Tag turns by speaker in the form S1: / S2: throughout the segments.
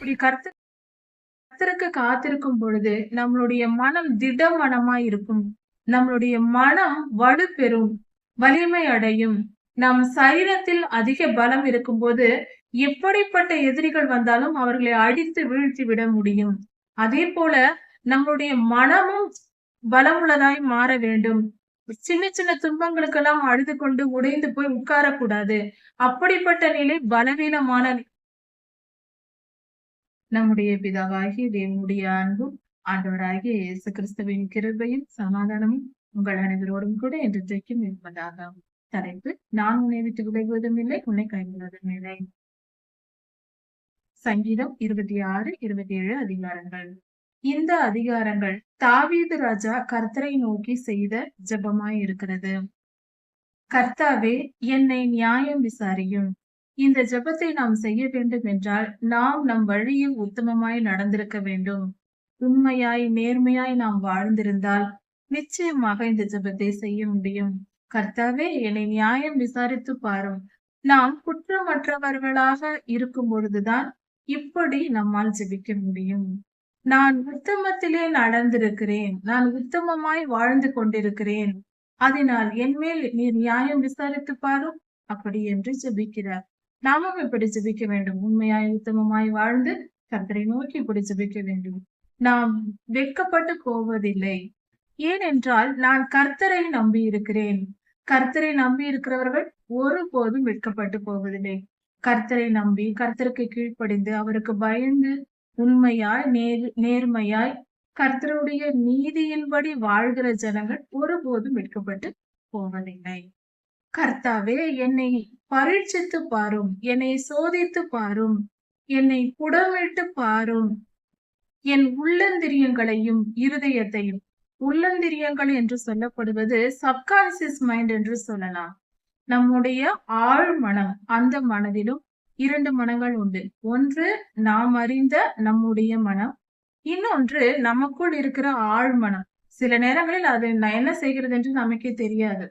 S1: இப்படி கர்த்தருக்கு காத்திருக்கும் பொழுது நம்மளுடைய மனம் திட மனமாய் இருக்கும். நம்மளுடைய மனம் வலுப்பெறும், வலிமை அடையும். நம் சரீரத்தில் அதிக பலம் இருக்கும்போது எப்படிப்பட்ட எதிரிகள் வந்தாலும் அவர்களை அடித்து வீழ்த்தி விட முடியும். அதே போல நம்மளுடைய மனமும் பலமுள்ளதாய் மாற வேண்டும். சின்ன சின்ன துன்பங்களுக்கெல்லாம் அழுது கொண்டு உடைந்து போய் உட்காரக்கூடாது. அப்படிப்பட்ட நிலை பலவீனமான நம்முடைய பிதாவாகிய தேவனுடைய அன்பும் ஆண்டவராகிய இயேசு கிறிஸ்துவின் கிருபையும் சமாதானமும் உங்கள் அனைவரோடும் கூட என்றைக்கும் இருப்பதாக. தலைப்பு, நான் உன்னை விட்டு விலகுவதும் இல்லை, உன்னை கைவிடுவதும் இல்லை. சங்கீதம் 26, 27 அதிகாரங்கள். இந்த அதிகாரங்கள் தாவீது ராஜா கர்த்தரை நோக்கி செய்த ஜெபமாய் இருக்கிறது. கர்த்தாவே, என்னை நியாயம் விசாரியும். இந்த ஜெபத்தை நாம் செய்ய வேண்டும் என்றால் நாம் நம் வழியில் உத்தமமாய் நடந்திருக்க வேண்டும். உண்மையாய் நேர்மையாய் நாம் வாழ்ந்திருந்தால் நிச்சயமாக இந்த ஜெபத்தை செய்ய முடியும். கர்த்தாவே, என்னை நியாயம் விசாரித்து பாரும். நாம் குற்றமற்றவர்களாக இருக்கும் பொழுதுதான் இப்படி நம்மால் ஜெபிக்க முடியும். நான் உத்தமத்திலே நடந்திருக்கிறேன், நான் உத்தமமாய் வாழ்ந்து கொண்டிருக்கிறேன், அதனால் என்மேல் நீர் நியாயம் விசாரித்து பாரும் அப்படி என்று ஜெபிக்கிறார். நாமும் இப்படி ஜெபிக்க வேண்டும். உண்மையாய் உத்தமமாய் வாழ்ந்து கர்த்தரை நோக்கி இப்படி ஜெபிக்க வேண்டும். நாம் வெட்கப்பட்டு போவதில்லை. ஏனென்றால் நான் கர்த்தரை நம்பி இருக்கிறேன். கர்த்தரை நம்பி இருக்கிறவர்கள் ஒருபோதும் வெட்கப்பட்டு போவதில்லை. கர்த்தரை நம்பி கர்த்தருக்கு கீழ்ப்படிந்து அவருக்கு பயந்து உண்மையாய் நேர்மையாய் கர்த்தருடைய நீதியின்படி வாழ்கிற ஜனங்கள் ஒருபோதும் வெட்கப்பட்டு போவதில்லை. கர்த்தாவே, என்னை பரீட்சித்து பாரும், என்னை சோதித்து பாரும், என்னை புடமிட்டு பாரும். என் உள்ளந்திரியங்களையும் இருதயத்தையும், உள்ளந்திரியங்கள் என்று சொல்லப்படுவது சப்கான்சியஸ் மைண்ட் என்று சொல்லலாம். நம்முடைய ஆழ் மனம், அந்த மனதிலும் 2 மனங்கள் உண்டு. ஒன்று நாம் அறிந்த நம்முடைய மனம், இன்னொன்று நமக்குள் இருக்கிற ஆழ் மனம். சில நேரங்களில் அது என்ன செய்கிறது என்று நமக்கே தெரியாது.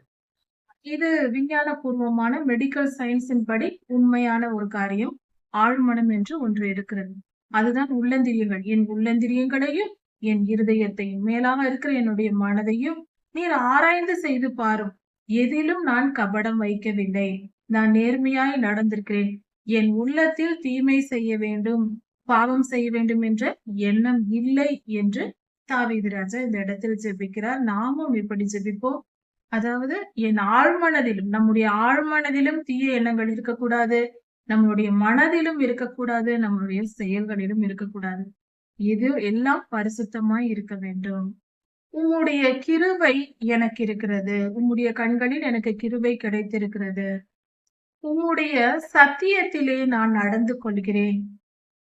S1: இது விஞ்ஞான பூர்வமான மெடிக்கல் சயின்ஸின் படி உண்மையான ஒரு காரியம். ஆழ்மனம் என்று ஒன்று இருக்கிறது. அதுதான் உள்ளந்திரியங்கள். என் உள்ளந்திரியங்களையும் என் இருதயத்தையும் மேலாக இருக்கிற என்னுடைய மனதையும் நீர் ஆராய்ந்து செய்து பாரும். எதிலும் நான் கபடம் வைக்கவில்லை, நான் நேர்மையாய் நடந்திருக்கிறேன். என் உள்ளத்தில் தீமை செய்ய வேண்டும், பாவம் செய்ய வேண்டும் என்ற எண்ணம் இல்லை என்று தாவீது ராஜா இந்த இடத்தில் ஜெபிக்கிறார். நாமும் இப்படி ஜெபிப்போம். அதாவது என் ஆழ்மனதிலும், நம்முடைய ஆழ்மனதிலும் தீய எண்ணங்கள் இருக்கக்கூடாது, நம்மளுடைய மனதிலும் இருக்கக்கூடாது, நம்மளுடைய செயல்களிலும் இருக்கக்கூடாது. இது எல்லாம் பரிசுத்தமாய் இருக்க வேண்டும். உம்முடைய கிருபை எனக்கு இருக்கிறது, உம்முடைய கண்களில் எனக்கு கிருபை கிடைத்திருக்கிறது. உம்முடைய சத்தியத்திலே நான் நடந்து கொள்கிறேன்.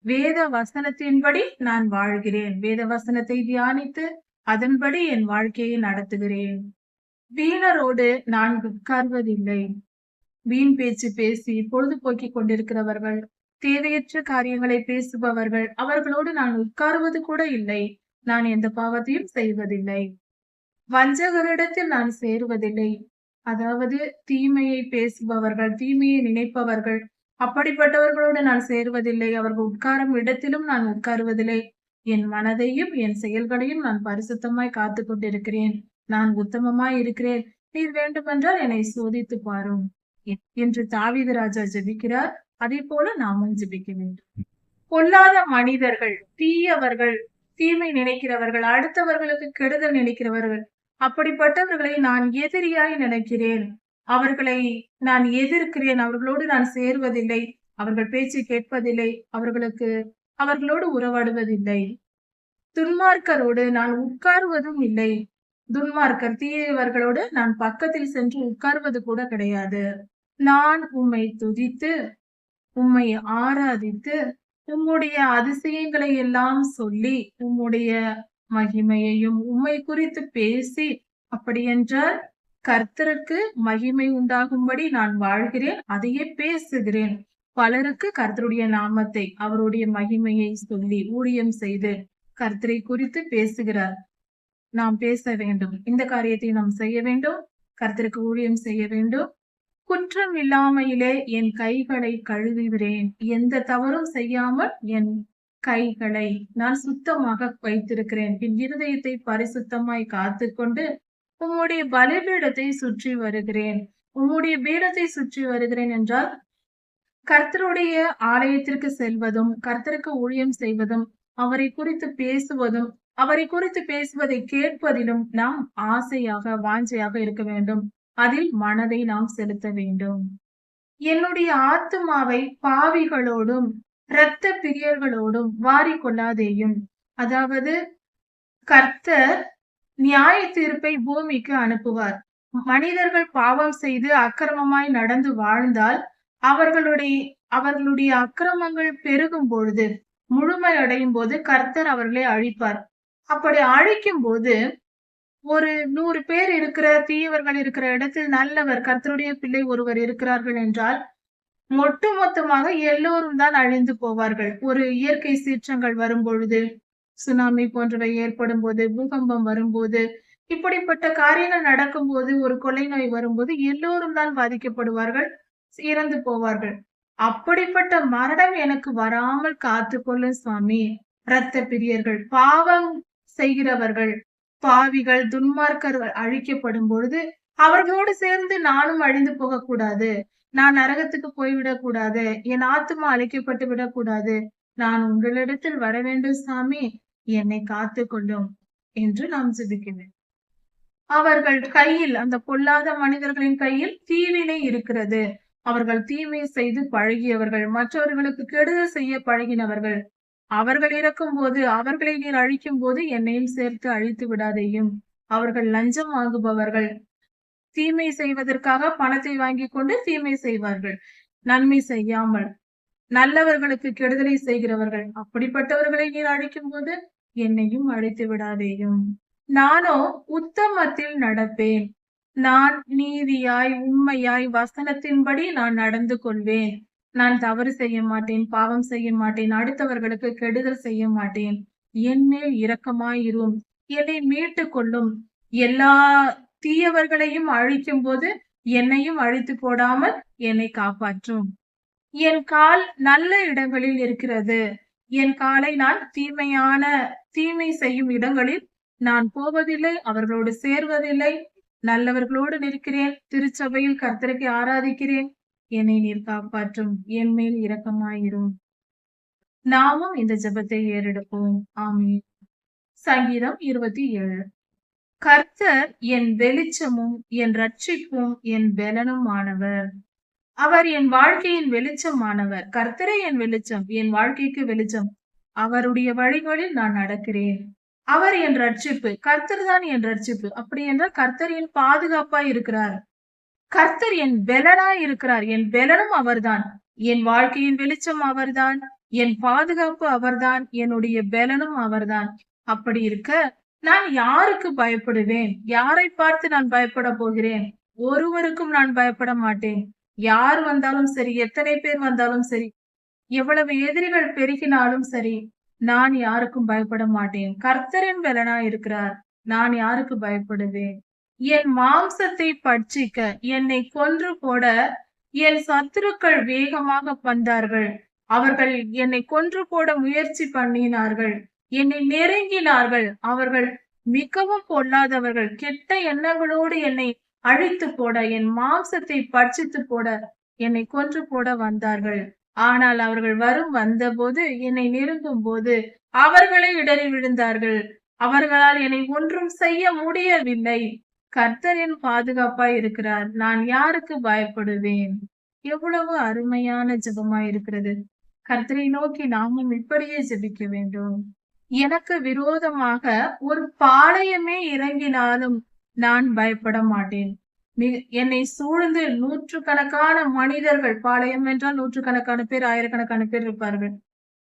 S1: வேத வசனத்தின்படி நான் வாழ்கிறேன். வேத வசனத்தை தியானித்து அதன்படி என் வாழ்க்கையை நடத்துகிறேன். வீணரோடு நான் உட்கார்வதில்லை. வீண் பேச்சு பேசி பொழுதுபோக்கிக் கொண்டிருக்கிறவர்கள், தேவையற்ற காரியங்களை பேசுபவர்கள், அவர்களோடு நான் உட்காருவது கூட இல்லை. நான் எந்த பாவத்தையும் செய்வதில்லை. வஞ்சகரிடத்தில் நான் சேருவதில்லை. அதாவது தீமையை பேசுபவர்கள், தீமையை நினைப்பவர்கள், அப்படிப்பட்டவர்களோடு நான் சேருவதில்லை. அவர்கள் உட்காரும் இடத்திலும் நான் உட்காருவதில்லை. என் மனதையும் என் செயல்களையும் நான் பரிசுத்தமாய் காத்து கொண்டிருக்கிறேன். நான் உத்தமமாய் இருக்கிறேன். நீர் வேண்டுமென்றால் என்னை சோதித்து பாரும் என்று தாவீது ராஜா ஜெபிக்கிறார். அதே போல நாமும் ஜெபிக்க வேண்டும். பொல்லாத மனிதர்கள், தீயவர்கள், தீமை நினைக்கிறவர்கள், அடுத்தவர்களுக்கு கெடுதல் நினைக்கிறவர்கள், அப்படிப்பட்டவர்களை நான் எதிரியாய் நினைக்கிறேன். அவர்களை நான் எதிர்க்கிறேன். அவர்களோடு நான் சேருவதில்லை. அவர்கள் பேச்சை கேட்பதில்லை. அவர்களோடு உறவாடுவதில்லை. துன்மார்க்கரோடு நான் உட்காருவதும் இல்லை. துன்மார்க்கர், தீயவர்களோடு நான் பக்கத்தில் சென்று உட்கார்வது கூட கிடையாது. நான் உம்மை துதித்து உம்மை ஆராதித்து உம்முடைய அதிசயங்களை எல்லாம் சொல்லி உம்முடைய மகிமையையும் உம்மை குறித்து பேசி, அப்படியென்றால் கர்த்தருக்கு மகிமை உண்டாகும்படி நான் வாழ்கிறேன், அதையே பேசுகிறேன். பலருக்கு கர்த்தருடைய நாமத்தை, அவருடைய மகிமையை சொல்லி ஊழியம் செய்து கர்த்தரை குறித்து பேசுகிறார். நாம் பேச வேண்டும். இந்த காரியத்தை நாம் செய்ய வேண்டும். கர்த்தருக்கு ஊழியம் செய்ய வேண்டும். குற்றம் இல்லாமையிலே என் கைகளை கழுவுகிறேன். எந்த தவறும் செய்யாமல் என் கைகளை நான் சுத்தமாக வைத்திருக்கிறேன். என் இருதயத்தை பரிசுத்தமாய் காத்துக்கொண்டு உம்முடைய பலிபீடத்தை சுற்றி வருகிறேன். உம்முடைய பீடத்தை சுற்றி வருகிறேன் என்றால் கர்த்தருடைய ஆலயத்திற்கு செல்வதும், கர்த்தருக்கு ஊழியம் செய்வதும், அவரை குறித்து பேசுவதும், அவரை குறித்து பேசுவதை கேட்பதிலும் நாம் ஆசையாக, வாஞ்சையாக இருக்க வேண்டும். அதில் மனதை நாம் செலுத்த வேண்டும். என்னுடைய ஆத்துமாவை பாவிகளோடும், இரத்த பிரியர்களோடும் வாரிக்கொள்ளாதேயும். அதாவது கர்த்தர் நியாய தீர்ப்பை பூமிக்கு அனுப்புவார். மனிதர்கள் பாவம் செய்து அக்கிரமமாய் நடந்து வாழ்ந்தால் அவர்களுடைய அக்கிரமங்கள் பெருகும் பொழுது, முழுமை அடையும் போது கர்த்தர் அவர்களை அழிப்பார். அப்படி அழிக்கும் போது ஒரு 100 பேர் இருக்கிற தீயவர்கள் இருக்கிற இடத்தில் நல்லவர் கர்த்தருடைய பிள்ளை ஒருவர் இருக்கிறார்கள் என்றால் ஒட்டுமொத்தமாக எல்லோரும் தான் அழிந்து போவார்கள். ஒரு இயற்கை சீற்றங்கள் வரும் பொழுது, சுனாமி போன்றவை ஏற்படும் போது, பூகம்பம் வரும்போது, இப்படிப்பட்ட காரியங்கள் நடக்கும் போது, ஒரு கொள்ளை நோய் வரும்போது எல்லோரும் தான் பாதிக்கப்படுவார்கள், இறந்து போவார்கள். அப்படிப்பட்ட மரணம் எனக்கு வராமல் காத்துக்கொள்ளும் சுவாமி. இரத்த பிரியர்கள், பாவம் செய்கிறவர்கள், பாவிகள், துன்மார்க்கர்கள் அழிக்கப்படும் பொழுது அவர்களோடு சேர்ந்து நானும் அழிந்து போகக்கூடாது. நான் நரகத்துக்கு போய்விடக் கூடாது. என் ஆத்துமா அழிக்கப்பட்டு விடக்கூடாது. நான் உங்களிடத்தில் வர வேண்டும் சாமி, என்னை காத்துக்கொள்ளும் என்று நாம் ஜெபிக்கிறேன். அவர்கள் கையில், அந்த பொல்லாத மனிதர்களின் கையில் தீவினை இருக்கிறது. அவர்கள் தீமை செய்து பழகியவர்கள், மற்றவர்களுக்கு கெடுதல் செய்ய பழகினவர்கள். அவர்கள் இறக்கும் போது, அவர்களை நீர் அழிக்கும் போது என்னையும் சேர்த்து அழித்து விடாதேயும். அவர்கள் லஞ்சம் வாங்குபவர்கள், தீமை செய்வதற்காக பணத்தை வாங்கி கொண்டு தீமை செய்வார்கள், நன்மை செய்யாமல். நல்லவர்களுக்கு கெடுதலை செய்கிறவர்கள், அப்படிப்பட்டவர்களை நீர் அழிக்கும் போது என்னையும் அழித்து விடாதேயும். நானோ உத்தமத்தில் நடப்பேன். நான் நீதியாய், உண்மையாய், வசனத்தின்படி நான் நடந்து கொள்வேன். நான் தவறு செய்ய மாட்டேன், பாவம் செய்ய மாட்டேன், அடுத்தவர்களுக்கு கெடுதல் செய்ய மாட்டேன். என் மேல் இரக்கமாயிரும், என்னை மீட்டு கொள்ளும். எல்லா தீயவர்களையும் அழிக்கும் போது என்னையும் அழித்து போடாமல் என்னை காப்பாற்றும். என் கால் நல்ல இடங்களில் இருக்கிறது. என் காலை நான் தீமை செய்யும் இடங்களில் நான் போவதில்லை, அவர்களோடு சேர்வதில்லை. நல்லவர்களோடு நிற்கிறேன். திருச்சபையில் கர்த்தருக்கு ஆராதிக்கிறேன். என்னை நீர் காப்பாற்றும். என் மேல் இரக்கமாயிரும். நாமும் இந்த ஜெபத்தை ஏறெடுப்போம். ஆமென். சங்கீதம் 27. கர்த்தர் என் வெளிச்சமும் என் ரட்சிப்பும் என் பெலனும் ஆனவர். அவர் என் வாழ்க்கையின் வெளிச்சமானவர். கர்த்தரே என் வெளிச்சம், என் வாழ்க்கைக்கு வெளிச்சம். அவருடைய வழிகளில் நான் நடக்கிறேன். அவர் என் ரட்சிப்பு. கர்த்தர் தான் என் ரட்சிப்பு. அப்படி என்றால் கர்த்தர் என் பாதுகாப்பாய் இருக்கிறார். கர்த்தர் என் பெலனாய் இருக்கிறார். என் பெலனும் அவர்தான். என் வாழ்க்கையின் வெளிச்சம் அவர்தான். என் பாதுகாப்பு அவர்தான். என்னுடைய பெலனும் அவர்தான். அப்படி இருக்க நான் யாருக்கு பயப்படுவேன்? யாரை பார்த்து நான் பயப்பட போகிறேன்? ஒருவருக்கும் நான் பயப்பட மாட்டேன். யார் வந்தாலும் சரி, எத்தனை பேர் வந்தாலும் சரி, எவ்வளவு எதிரிகள் பெருகினாலும் சரி, நான் யாருக்கும் பயப்பட மாட்டேன். கர்த்தரின் பெலனா இருக்கிறார். நான் யாருக்கு பயப்படுவேன்? என் மாம்சத்தை பட்சிக்க, என்னை கொன்று போட என் சத்துருக்கள் வேகமாக வந்தார்கள். அவர்கள் என்னை கொன்று போட முயற்சி பண்ணினார்கள். என்னை நெருங்கினார்கள். அவர்கள் மிகவும் பொல்லாதவர்கள். கெட்ட எண்ணங்களோடு என்னை அழித்து போட, என் மாம்சத்தை பட்சித்து போட, என்னை கொன்று போட வந்தார்கள். ஆனால் அவர்கள் வந்தபோது, என்னை நெருங்கும் போது அவர்களே இடறி விழுந்தார்கள். அவர்களால் என்னை ஒன்றும் செய்ய முடியவில்லை. கர்த்தரின் பாதுகாப்பாய் இருக்கிறார். நான் யாருக்கு பயப்படுவேன்? எவ்வளவு அருமையான ஜெபமாய் இருக்கிறது. கர்த்தரை நோக்கி நாமும் இப்படியே ஜெபிக்க வேண்டும். எனக்கு விரோதமாக ஒரு பாளையமே இறங்கினாலும் நான் பயப்பட மாட்டேன். என்னை சூழ்ந்து நூற்றுக்கணக்கான மனிதர்கள், பாளையம் என்றால் நூற்றுக்கணக்கான பேர், ஆயிரக்கணக்கான பேர் இருப்பார்கள்.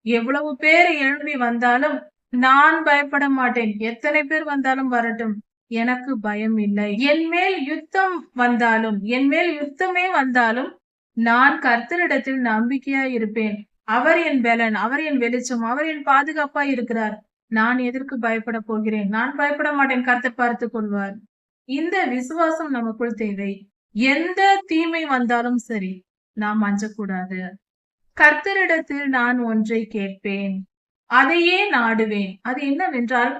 S1: எவ்வளவு பேர் எழும்பி வந்தாலும் நான் பயப்பட மாட்டேன். எத்தனை பேர் வந்தாலும் வரட்டும், எனக்கு பயம் இல்லை. என் மேல் யுத்தம் வந்தாலும், என் மேல் யுத்தமே வந்தாலும் நான் கர்த்தரிடத்தில் நம்பிக்கையாய் இருப்பேன். அவர் என் பெலன், அவர் என் வெளிச்சம், அவர் என் பாதுகாப்பாய் இருக்கிறார். நான் எதற்கு பயப்பட போகிறேன்? நான் பயப்பட மாட்டேன். கர்த்தர் பார்த்துக் கொள்வார். இந்த விசுவாசம் நமக்குள் தேவை. எந்த தீமை வந்தாலும் சரி, நாம் அஞ்சக்கூடாது. கர்த்தரிடத்தில் நான் ஒன்றை கேட்பேன், அதையே நாடுவேன். அது என்னவென்றால்,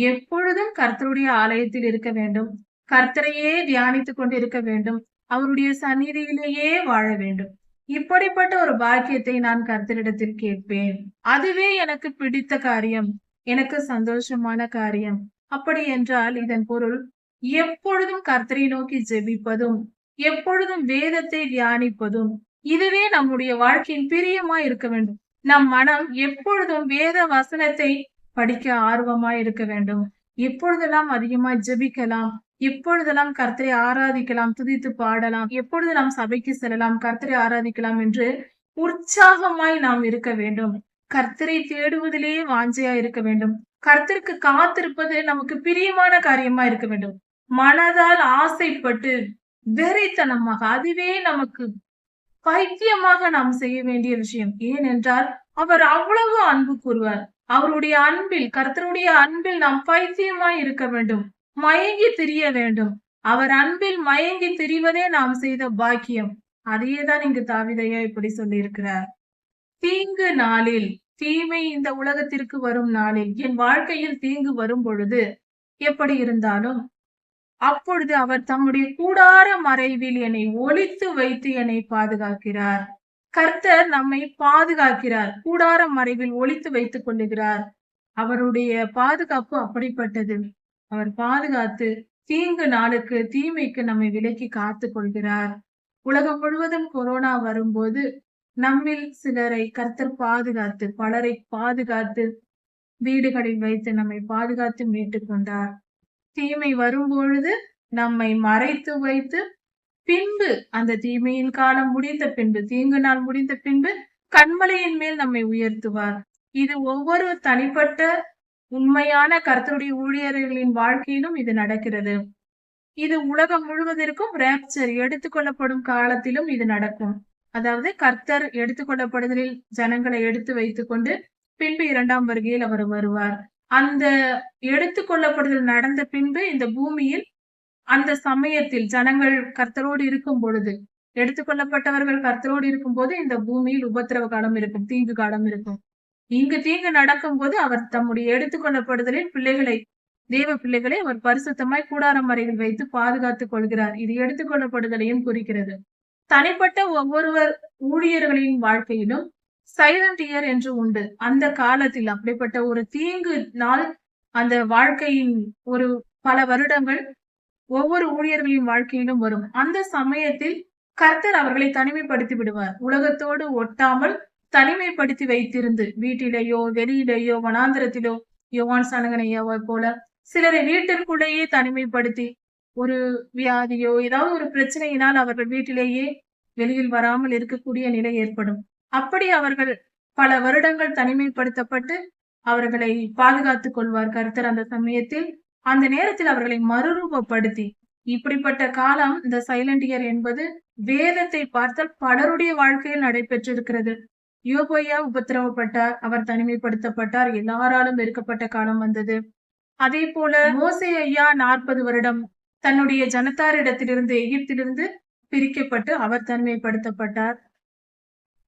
S1: எப்பொழுதும் கர்த்தருடைய ஆலயத்தில் இருக்க வேண்டும். கர்த்தரையே தியானித்துக் கொண்டிருக்க வேண்டும். அவருடைய சந்நிதியிலேயே வாழ வேண்டும். இப்படிப்பட்ட ஒரு பாக்கியத்தை நான் கர்த்தரிடத்தில் கேட்பேன். அதுவே எனக்கு பிடித்த காரியம். எனக்கு சந்தோஷமான காரியம். அப்படி என்றால் இதன் பொருள், எப்பொழுதும் கர்த்தரை நோக்கி ஜெபிப்பதும், எப்பொழுதும் வேதத்தை தியானிப்பதும், இதுவே நம்முடைய வாழ்க்கையின் பிரியமாய் இருக்க வேண்டும். நம் மனம் எப்பொழுதும் வேத வசனத்தை படிக்க ஆர்வமாய் இருக்க வேண்டும். எப்பொழுதெல்லாம் அதிகமாய் ஜெபிக்கலாம், எப்பொழுதெல்லாம் கர்த்தரை ஆராதிக்கலாம், துதித்து பாடலாம், எப்பொழுது நாம் சபைக்கு செல்லலாம், கர்த்தரை ஆராதிக்கலாம் என்று உற்சாகமாய் நாம் இருக்க வேண்டும். கர்த்தரை தேடுவதிலேயே வாஞ்சையா இருக்க வேண்டும். கர்த்தருக்கு காத்திருப்பது நமக்கு பிரியமான காரியமா இருக்க வேண்டும். மனதால் ஆசைப்பட்டு வெறித்தனமாக அதுவே நமக்கு பைத்தியமாக நாம் செய்ய வேண்டிய விஷயம். ஏனென்றால் அவர் அவ்வளவு அன்பு கூறுவார். அவருடைய அன்பில், கர்த்தருடைய அன்பில் நாம் பைத்தியமாய் இருக்க வேண்டும். மயங்கி திரிய வேண்டும். அவர் அன்பில் மயங்கி திரிவதே நாம் செய்த பாக்கியம். அதையேதான் இங்கு தாவீதையா இப்படி சொல்லியிருக்கிறார். தீங்கு நாளில், தீமை இந்த உலகத்திற்கு வரும் நாளில், என் வாழ்க்கையில் தீங்கு வரும் பொழுது எப்படி இருந்தாலும் அப்பொழுது அவர் தம்முடைய கூடார மறைவில் என்னை ஒளித்து வைத்து என்னை பாதுகாக்கிறார். கர்த்தர் நம்மை பாதுகாக்கிறார். கூடார மறைவில் ஒளித்து வைத்துக் கொள்ளுகிறார். அவருடைய பாதுகாப்பு அப்படிப்பட்டது. அவர் பாதுகாத்து தீங்கு நாளுக்கு, தீமைக்கு நம்மை விலக்கி காத்துக் கொள்கிறார். உலகம் முழுவதும் கொரோனா வரும்போது நம்மில் சிலரை கர்த்தர் பாதுகாத்து, பலரை பாதுகாத்து, வீடுகளில் வைத்து நம்மை பாதுகாத்து மீட்டுக் கொண்டார். தீமை வரும்பொழுது நம்மை மறைத்து வைத்து, பின்பு அந்த தீமையின் காலம் முடிந்த பின்பு, தீங்கு நாள் முடிந்த பின்பு கன்மலையின் மேல் நம்மை உயர்த்துவார். இது ஒவ்வொரு தனிப்பட்ட உண்மையான கர்த்தருடைய ஊழியர்களின் வாழ்க்கையிலும் இது நடக்கிறது. இது உலகம் முழுவதற்கும் ராப்சர் எடுத்துக்கொள்ளப்படும் காலத்திலும் இது நடக்கும். அதாவது கர்த்தர் எடுத்துக்கொள்ளப்படுதலில் ஜனங்களை எடுத்து வைத்துக் கொண்டு பின்பு 2ஆம் வருகையில் அவர் வருவார். அந்த எடுத்துக்கொள்ளப்படுதல் நடந்த பின்பு இந்த பூமியில் அந்த சமயத்தில் ஜனங்கள் கர்த்தரோடு இருக்கும் பொழுது, எடுத்துக்கொள்ளப்பட்டவர்கள் கர்த்தரோடு இருக்கும்போது இந்த பூமியில் உபத்திரவ காலம் இருக்கும், தீங்கு காலம் இருக்கும். இங்கு தீங்கு நடக்கும் போது அவர் தம்முடைய எடுத்துக்கொள்ளப்படுதலில் பிள்ளைகளை, தேவ பிள்ளைகளை அவர் பரிசுத்தமாய் கூடாரம் அறையில் வைத்து பாதுகாத்துக் கொள்கிறார். இது எடுத்துக்கொள்ளப்படுதலையும் குறிக்கிறது. தனிப்பட்ட ஒவ்வொருவர் ஊழியர்களின் வாழ்க்கையிலும் சைலண்ட் இயர் என்று உண்டு. அந்த காலத்தில் அப்படிப்பட்ட ஒரு தீங்கு நாள் அந்த வாழ்க்கையின் ஒரு பல வருடங்கள் ஒவ்வொரு ஊழியர்களின் வாழ்க்கையிலும் வரும். அந்த சமயத்தில் கர்த்தர் அவர்களை தனிமைப்படுத்தி விடுவார். உலகத்தோடு ஒட்டாமல் தனிமைப்படுத்தி வைத்திருந்து, வீட்டிலேயோ வெளியிலேயோ வனாந்திரத்திலோ யோவான் ஸ்நானகனையாவை போல சிலரை வீட்டிற்குள்ளேயே தனிமைப்படுத்தி, ஒரு வியாதியோ ஏதாவது ஒரு பிரச்சனையினால் அவர்கள் வீட்டிலேயே வெளியில் வராமல் இருக்கக்கூடிய நிலை ஏற்படும். அப்படி அவர்கள் பல வருடங்கள் தனிமைப்படுத்தப்பட்டு அவர்களை பாதுகாத்துக் கொள்வார் கர்த்தர். அந்த சமயத்தில், அந்த நேரத்தில் அவர்களை மறுரூபப்படுத்தி, இப்படிப்பட்ட காலம் இந்த சைலண்ட் இயர் என்பது வேதத்தை பார்த்தால் பலருடைய வாழ்க்கையில் நடைபெற்றிருக்கிறது. யோபையா உபத்திரவப்பட்டார், அவர் தனிமைப்படுத்தப்பட்டார், எல்லாராலும் வெறுக்கப்பட்ட காலம் வந்தது. அதே போல மோசே ஐயா 40 வருடம் தன்னுடைய ஜனத்தாரிடத்திலிருந்து, எகிப்திலிருந்து பிரிக்கப்பட்டு அவர் தனிமைப்படுத்தப்பட்டார்.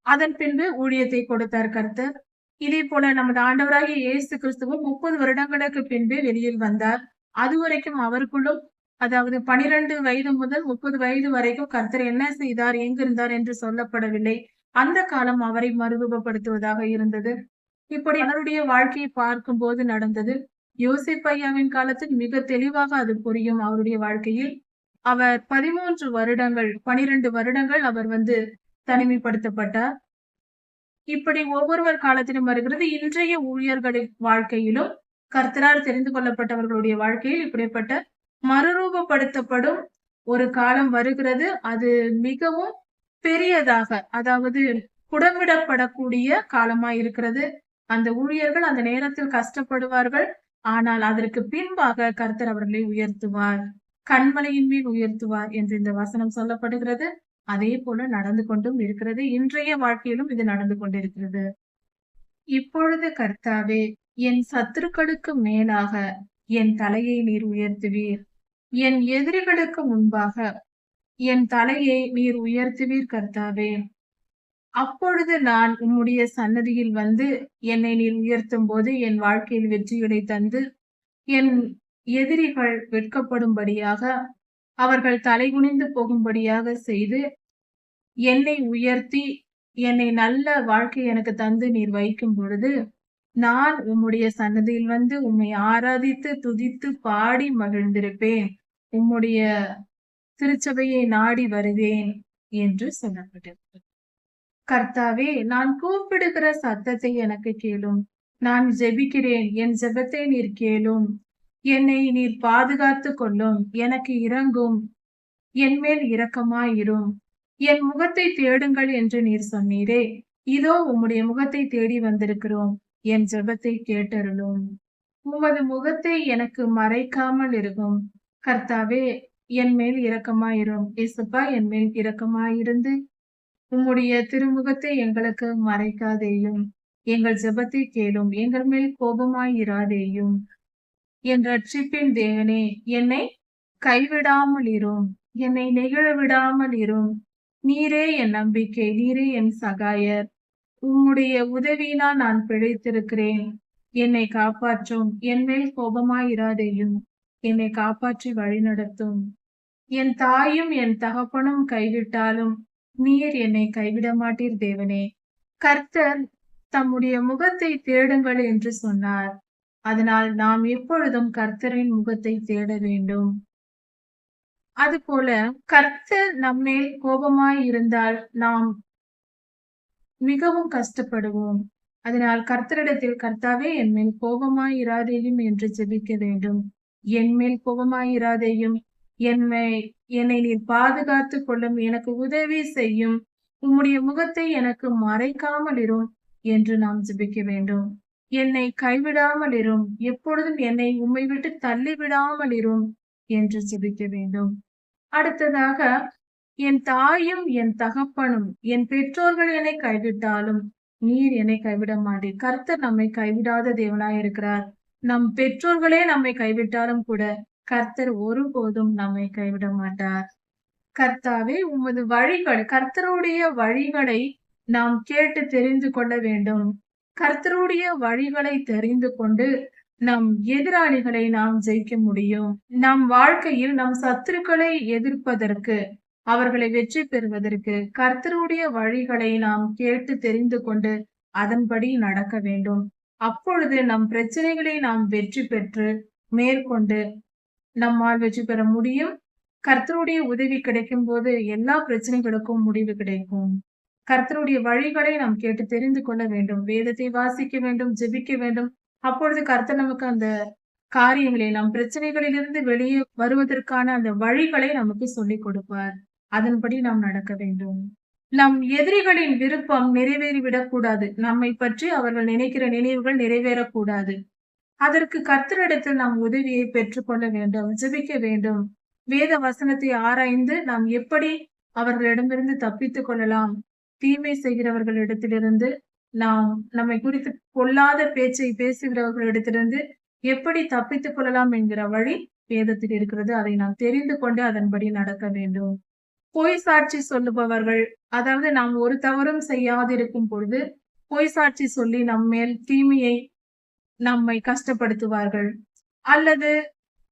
S1: அதன் பின்பு ஊழியத்தை கொடுத்தார் கர்த்தர். இதே போல நமது ஆண்டவராகிய இயேசு கிறிஸ்துவும் 30 வருடங்களுக்கு பின்பு வெளியில் வந்தார். அதுவரைக்கும் அவருக்குள்ளும், அதாவது 12 வயது முதல் 30 வயது வரைக்கும் கர்த்தர் என்ன செய்தார், எங்கிருந்தார் என்று சொல்லப்படவில்லை. அந்த காலம் அவரை மறுரூபப்படுத்துவதாக இருந்தது. இப்படி அவருடைய வாழ்க்கையை பார்க்கும் போது நடந்தது. யோசேப்பு ஐயாவின் காலத்தில் மிக தெளிவாக அது புரியும். அவருடைய வாழ்க்கையில் அவர் 13 வருடங்கள், 12 வருடங்கள் அவர் தனிமைப்படுத்தப்பட்டார். இப்படி ஒவ்வொருவர் காலத்திலும் வருகிறது. இன்றைய ஊழியர்களின் வாழ்க்கையிலும், கர்த்தரால் தெரிந்து கொள்ளப்பட்டவர்களுடைய வாழ்க்கையில் இப்படிப்பட்ட மறுரூபப்படுத்தப்படும் ஒரு காலம் வருகிறது. அது மிகவும் பெரியதாக, அதாவது புடமிடப்படக்கூடிய காலமாய் இருக்கிறது. அந்த ஊழியர்கள் அந்த நேரத்தில் கஷ்டப்படுவார்கள். ஆனால் அதற்கு பின்பாக கர்த்தர் அவர்களை உயர்த்துவார், கன்மலையின் மேல் உயர்த்துவார் என்று இந்த வசனம் சொல்லப்படுகிறது. அதே போல நடந்து கொண்டும் இருக்கிறது. இன்றைய வாழ்க்கையிலும் இது நடந்து கொண்டிருக்கிறது. இப்பொழுது கர்த்தாவே, என் சத்துருக்களுக்கு மேலாக என் தலையை நீர் உயர்த்துவீர். என் எதிரிகளுக்கு முன்பாக என் தலையை நீர் உயர்த்துவீர் கர்த்தாவே. அப்பொழுது நான் உம்முடைய சன்னதியில் வந்து என்னை நீர் உயர்த்தும் போது என் வாழ்க்கையில் வெற்றிகளை தந்து என் எதிரிகள் வெட்கப்படும்படியாக அவர்கள் தலைகுனிந்து போகும்படியாக செய்து என்னை உயர்த்தி என்னை நல்ல வாழ்க்கை எனக்கு தந்து நீர் வைக்கும் பொழுது நான் உம்முடைய சன்னதியில் வந்து உம்மை ஆராதித்து துதித்து பாடி மகிழ்ந்திருப்பேன். உம்முடைய திருச்சபையை நாடி வருவேன் என்று சொல்லப்பட்டிருக்கிறது. கர்த்தாவே, நான் கூப்பிடுகிற சத்தத்தை எனக்கு கேளும். நான் ஜெபிக்கிறேன், என் ஜெபத்தை நீர் கேளும். என்னை நீர் பாதுகாத்துக் கொள்ளும். எனக்கு இரங்கும். என் மேல் இரக்கமாயிரும். என் முகத்தை தேடுங்கள் என்று நீர் சொன்னீரே. இதோ உம்முடைய முகத்தை தேடி வந்திருக்கிறோம். என் ஜெபத்தை கேட்டருளும். உமது முகத்தை எனக்கு மறைக்காமல் இருக்கும். கர்த்தாவே, என் மேல் இரக்கமாயிரும். இயேசுப்பா, என் மேல் இரக்கமாயிருந்து உம்முடைய திருமுகத்தை எங்களுக்கு மறைக்காதேயும். எங்கள் ஜெபத்தை கேளும். எங்கள் மேல் கோபமாயிராதேயும். என் ரட்சிப்பின் தேவனே, என்னை கைவிடாமல் இரும். என்னை நெகிழ விடாமல் இரும். நீரே என் நம்பிக்கை. நீரே என் சகாயர். உம்முடைய உதவியினால் நான் பிழைத்திருக்கிறேன். என்னை காப்பாற்றும். என் மேல் கோபமாயிராதேயும். என்னை காப்பாற்றி வழிநடத்தும். என் தாயும் என் தகப்பனும் கைவிட்டாலும் நீர் என்னை கைவிட மாட்டீர் தேவனே. கர்த்தர் தம்முடைய முகத்தை தேடுங்கள் என்று சொன்னார். அதனால் நாம் எப்பொழுதும் கர்த்தரின் முகத்தை தேட வேண்டும். அதுபோல கர்த்தர் நம்மேல் கோபமாய் இருந்தால் நாம் மிகவும் கஷ்டப்படுவோம். அதனால் கர்த்தரிடத்தில் கர்த்தாவே என் மேல் கோபமாய் இராதேயும் என்று ஜெபிக்க வேண்டும். என் மேல் கோபமாய் இராதேயும். என்னை நீர் பாதுகாத்துக் கொள்ளும். எனக்கு உதவி செய்யும். உம்முடைய முகத்தை எனக்கு மறைக்காமல் இரும் என்று நாம் ஜெபிக்க வேண்டும். என்னை கைவிடாமல் இரும். எப்பொழுதும் என்னை உம்மை விட்டு தள்ளி விடாமல் இரும் என்று ஜெபிக்க வேண்டும். அடுத்ததாக, என் தாயும் என் தகப்பனும் என் பெற்றோர்கள் என்னை கைவிட்டாலும் நீர் என்னை கைவிட மாட்டீர். கர்த்தர் நம்மை கைவிடாத தேவனாய் இருக்கிறார். நம் பெற்றோர்களே நம்மை கைவிட்டாலும் கூட கர்த்தர் ஒருபோதும் நம்மை கைவிட மாட்டார். கர்த்தாவே, உமது வழிகள், கர்த்தருடைய வழிகளை நாம் கேட்டு தெரிந்து கொள்ள வேண்டும். கர்த்தருடைய வழிகளை தெரிந்து கொண்டு நம் எதிராளிகளை நாம் ஜெயிக்க முடியும். நம் வாழ்க்கையில் நம் சத்துருக்களை எதிர்ப்பதற்கு, அவர்களை வெற்றி பெறுவதற்கு கர்த்தருடைய வழிகளை நாம் கேட்டு தெரிந்து கொண்டு அதன்படி நடக்க வேண்டும். அப்பொழுது நம் பிரச்சனைகளை நாம் வெற்றி பெற்று மேற்கொண்டு நம்மால் வெற்றி பெற முடியும். கர்த்தருடைய உதவி கிடைக்கும் போது எல்லா பிரச்சனைகளுக்கும் முடிவு கிடைக்கும். கர்த்தருடைய வழிகளை நாம் கேட்டு தெரிந்து கொள்ள வேண்டும். வேதத்தை வாசிக்க வேண்டும், ஜெபிக்க வேண்டும். அப்பொழுது கர்த்தர் நமக்கு அந்த காரியங்களை, நம் பிரச்சனைகளிலிருந்து வெளியே வருவதற்கான அந்த வழிகளை நமக்கு சொல்லிக் கொடுப்பார். அதன்படி நாம் நடக்க வேண்டும். நம் எதிரிகளின் விருப்பம் நிறைவேறிவிடக் கூடாது. நம்மை பற்றி அவர்கள் நினைக்கிற நினைவுகள் நிறைவேறக்கூடாது. அதற்கு கர்த்தரிடத்தில் நாம் உதவியை பெற்றுக்கொள்ள வேண்டும், ஜெபிக்க வேண்டும். வேத வசனத்தை ஆராய்ந்து நாம் எப்படி அவர்களிடமிருந்து தப்பித்துக் கொள்ளலாம், தீமை செய்கிறவர்களிடத்திலிருந்து நாம் நம்மை குறித்து பொல்லாத பேச்சை பேசுகிறவர்களிடத்திலிருந்து எப்படி தப்பித்துக் கொள்ளலாம் என்கிற வழி வேதத்தில் இருக்கிறது. அதை நாம் தெரிந்து கொண்டு அதன்படி நடக்க வேண்டும். பொய் சாட்சி சொல்லுபவர்கள், அதாவது நாம் ஒரு தவறும் செய்யாதிருக்கும் பொழுது பொய் சாட்சி சொல்லி நம்மேல் தீமையை நம்மை கஷ்டப்படுத்துவார்கள். அல்லது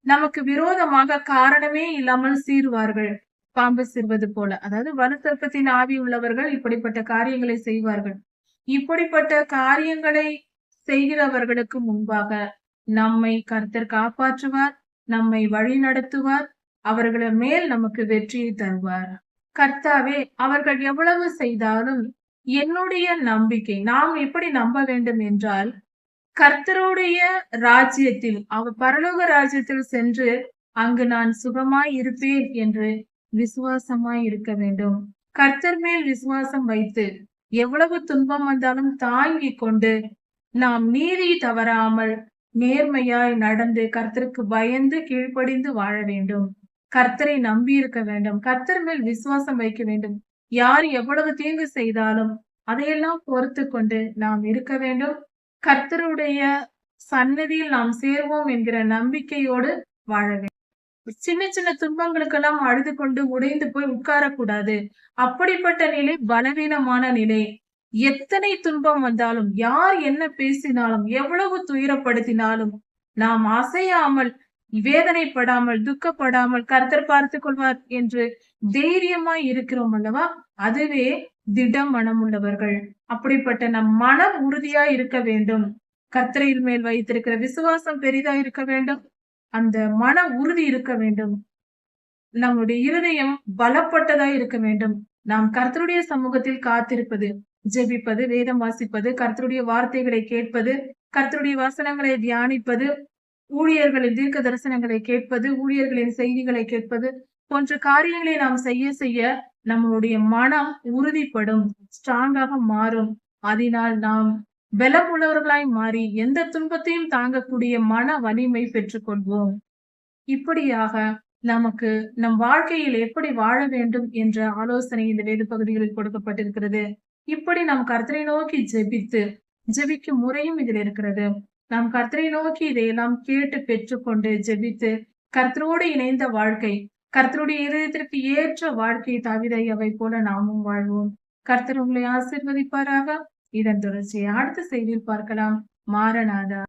S1: நமக்கு விரோதமாக காரணமே இல்லாமல் சீறுவார்கள். பாம்பு சீர்வது போல. அதாவது வலுத்தர்ப்பத்தின் ஆவி உள்ளவர்கள் இப்படிப்பட்ட காரியங்களை செய்வார்கள். இப்படிப்பட்ட காரியங்களை செய்கிறவர்களுக்கு முன்பாக நம்மை கர்த்தர் காப்பாற்றுவார், நம்மை வழி நடத்துவார், அவர்கள் மேல் நமக்கு வெற்றியை தருவார். கர்த்தாவே, அவர்கள் எவ்வளவு செய்தாலும் என்னுடைய நம்பிக்கை, நாம் எப்படி நம்ப வேண்டும் என்றால், கர்த்தருடைய ராஜ்யத்தில், அவர் பரலோக ராஜ்யத்தில் சென்று அங்கு நான் சுகமாய் இருப்பேன் என்று விசுவாசமாய் இருக்க வேண்டும். கர்த்தர் மேல் விசுவாசம் வைத்து எவ்வளவு துன்பம் வந்தாலும் தாங்கிக் கொண்டு நாம் நீதி தவறாமல் நேர்மையாய் நடந்து கர்த்தருக்கு பயந்து கீழ்ப்படிந்து வாழ வேண்டும். கர்த்தரை நம்பி இருக்க வேண்டும். கர்த்தர் மேல் விசுவாசம் வைக்க வேண்டும். யார் எவ்வளவு தீங்கு செய்தாலும் அதையெல்லாம் பொறுத்து கொண்டு நாம் இருக்க வேண்டும். கர்த்தருடைய சன்னதியில் நாம் சேர்வோம் என்கிற நம்பிக்கையோடு வாழ வேண்டும். சின்ன சின்ன துன்பங்களுக்கெல்லாம் அழுது கொண்டு உடைந்து போய் உட்காரக்கூடாது. அப்படிப்பட்ட நிலை பலவீனமான நிலை. எத்தனை துன்பம் வந்தாலும், யார் என்ன பேசினாலும், எவ்வளவு துயரப்படுத்தினாலும், நாம் அசையாமல், வேதனைப்படாமல், துக்கப்படாமல் கர்த்தர் பார்த்துக் கொள்வார் என்று தைரியமாய் இருக்கிறோம் அல்லவா? அதுவே திட மனமுள்ளவர்கள். அப்படிப்பட்ட நம் மனம் உறுதியாய் இருக்க வேண்டும். கர்த்தரின் மேல் வைத்திருக்கிற விசுவாசம் பெரிதா இருக்க வேண்டும். அந்த மன உறுதி இருக்க வேண்டும். நம்முடைய இருதயம் பலப்பட்டதா இருக்க வேண்டும். நாம் கர்த்தருடைய சமூகத்தில் காத்திருப்பது, ஜெபிப்பது, வேதம் வாசிப்பது, கர்த்தருடைய வார்த்தைகளை கேட்பது, கர்த்தருடைய வசனங்களை தியானிப்பது, ஊழியர்களின் தீர்க்க தரிசனங்களை கேட்பது, ஊழியர்களின் செய்திகளை கேட்பது போன்ற காரியங்களை நாம் செய்ய செய்ய நம்மளுடைய மனம் உறுதிப்படும், ஸ்ட்ராங்காக மாறும். அதனால் நாம் பலமுள்ளவர்களாய் மாறி எந்த துன்பத்தையும் தாங்கக்கூடிய மன வலிமை பெற்றுக் கொள்வோம். இப்படியாக நமக்கு நம் வாழ்க்கையில் எப்படி வாழ வேண்டும் என்ற ஆலோசனை இந்த வேத பகுதிகளில் கொடுக்கப்பட்டிருக்கிறது. இப்படி நாம் கர்த்தரை நோக்கி ஜெபிக்கும் முறையும் இதில் இருக்கிறது. நாம் கர்த்தரை நோக்கி இதையெல்லாம் கேட்டு பெற்றுக்கொண்டு ஜெபித்து கர்த்தரோடு இணைந்த வாழ்க்கை, கர்த்தருடைய இதயத்திற்கு ஏற்ற வாழ்க்கை தாவீதையாவை போல நாமும் வாழ்வோம். கர்த்தர் உங்களை ஆசீர்வதிப்பாராக. இதன் தொடர்ச்சியை அடுத்த செய்தியில் பார்க்கலாம். மாரநாதா.